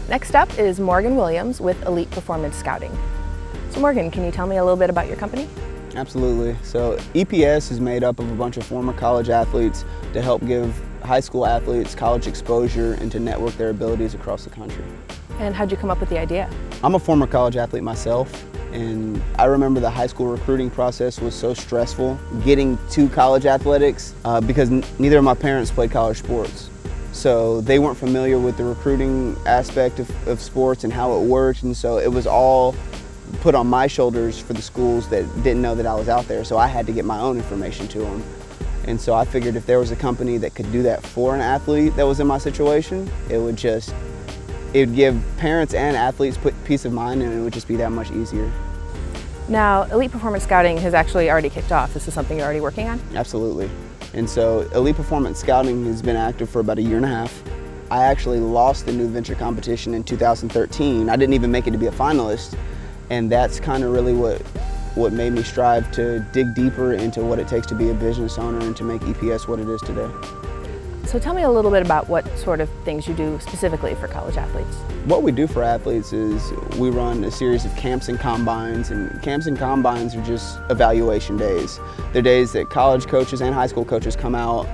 Next up is Morgan Williams with Elite Performance Scouting. So Morgan, can you tell me a little bit about your company? Absolutely. So EPS is made up of a bunch of former college athletes to help give high school athletes college exposure and to network their abilities across the country. And how'd you come up with the idea? I'm a former college athlete myself, and I remember the high school recruiting process was so stressful getting to college athletics because neither of my parents played college sports. So they weren't familiar with the recruiting aspect of sports and how it worked, and so it was all put on my shoulders for the schools that didn't know that I was out there, so I had to get my own information to them. And so I figured if there was a company that could do that for an athlete that was in my situation, it would give parents and athletes peace of mind, and it would just be that much easier. Now, Elite Performance Scouting has actually already kicked off. This is something you're already working on? Absolutely. And so Elite Performance Scouting has been active for about 1.5 years. I actually lost the New Venture competition in 2013. I didn't even make it to be a finalist. And that's kind of really what made me strive to dig deeper into what it takes to be a business owner and to make EPS what it is today. So tell me a little bit about what sort of things you do specifically for college athletes. What we do for athletes is we run a series of camps and combines, and camps and combines are just evaluation days. They're days that college coaches and high school coaches come out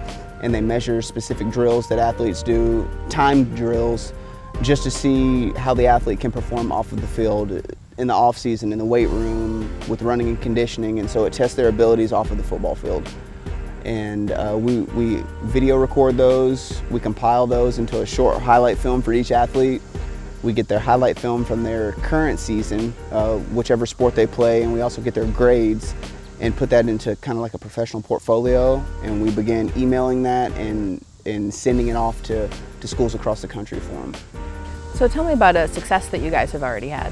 and they measure specific drills that athletes do, timed drills, just to see how the athlete can perform off of the field in the off season, in the weight room, with running and conditioning, and so it tests their abilities off of the football field. And we video record those, we compile those into a short highlight film for each athlete. We get their highlight film from their current season, whichever sport they play, and we also get their grades and put that into kind of like a professional portfolio, and we begin emailing that and sending it off to schools across the country for them. So tell me about a success that you guys have already had.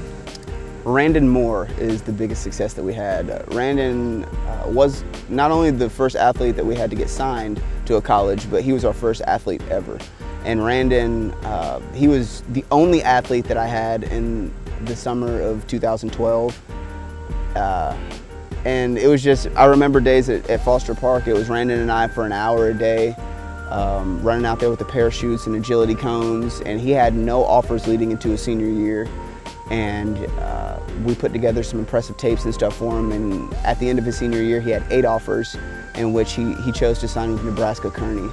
Randon Moore is the biggest success that we had. Randon was not only the first athlete that we had to get signed to a college, but he was our first athlete ever. And Randon, he was the only athlete that I had in the summer of 2012. And it was just, I remember days at Foster Park, it was Randon and I for an hour a day, running out there with the parachutes and agility cones, and he had no offers leading into his senior year. And we put together some impressive tapes and stuff for him, and at the end of his senior year he had 8 offers in which he chose to sign with Nebraska Kearney.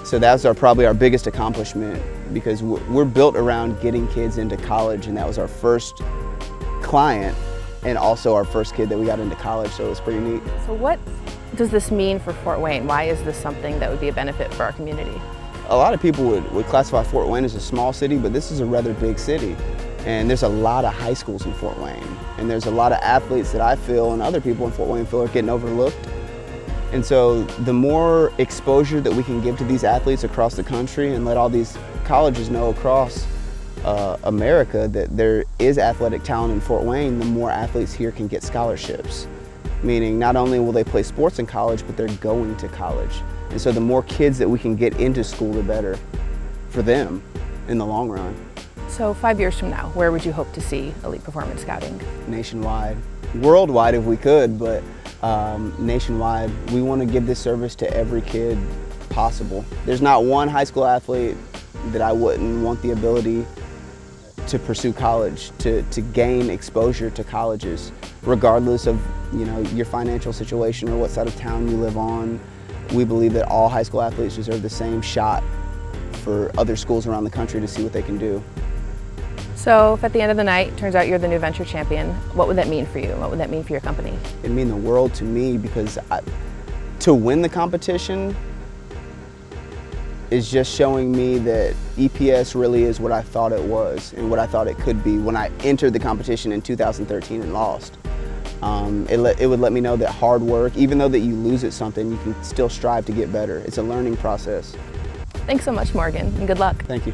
So that was probably our biggest accomplishment, because we're built around getting kids into college, and that was our first client and also our first kid that we got into college, so it was pretty neat. So what does this mean for Fort Wayne? Why is this something that would be a benefit for our community? A lot of people would classify Fort Wayne as a small city, but this is a rather big city. And there's a lot of high schools in Fort Wayne. And there's a lot of athletes that I feel and other people in Fort Wayne feel are getting overlooked. And so the more exposure that we can give to these athletes across the country and let all these colleges know across America that there is athletic talent in Fort Wayne, the more athletes here can get scholarships. Meaning not only will they play sports in college, but they're going to college. And so the more kids that we can get into school, the better for them in the long run. So 5 years from now, where would you hope to see Elite Performance Scouting? Nationwide. Worldwide if we could, but nationwide. We want to give this service to every kid possible. There's not one high school athlete that I wouldn't want the ability to pursue college, to gain exposure to colleges, regardless of your financial situation or what side of town you live on. We believe that all high school athletes deserve the same shot for other schools around the country to see what they can do. So if at the end of the night, it turns out you're the New Venture champion, what would that mean for you? What would that mean for your company? It'd mean the world to me, because to win the competition is just showing me that EPS really is what I thought it was and what I thought it could be when I entered the competition in 2013 and lost. It would let me know that hard work, even though that you lose at something, you can still strive to get better. It's a learning process. Thanks so much, Morgan, and good luck. Thank you.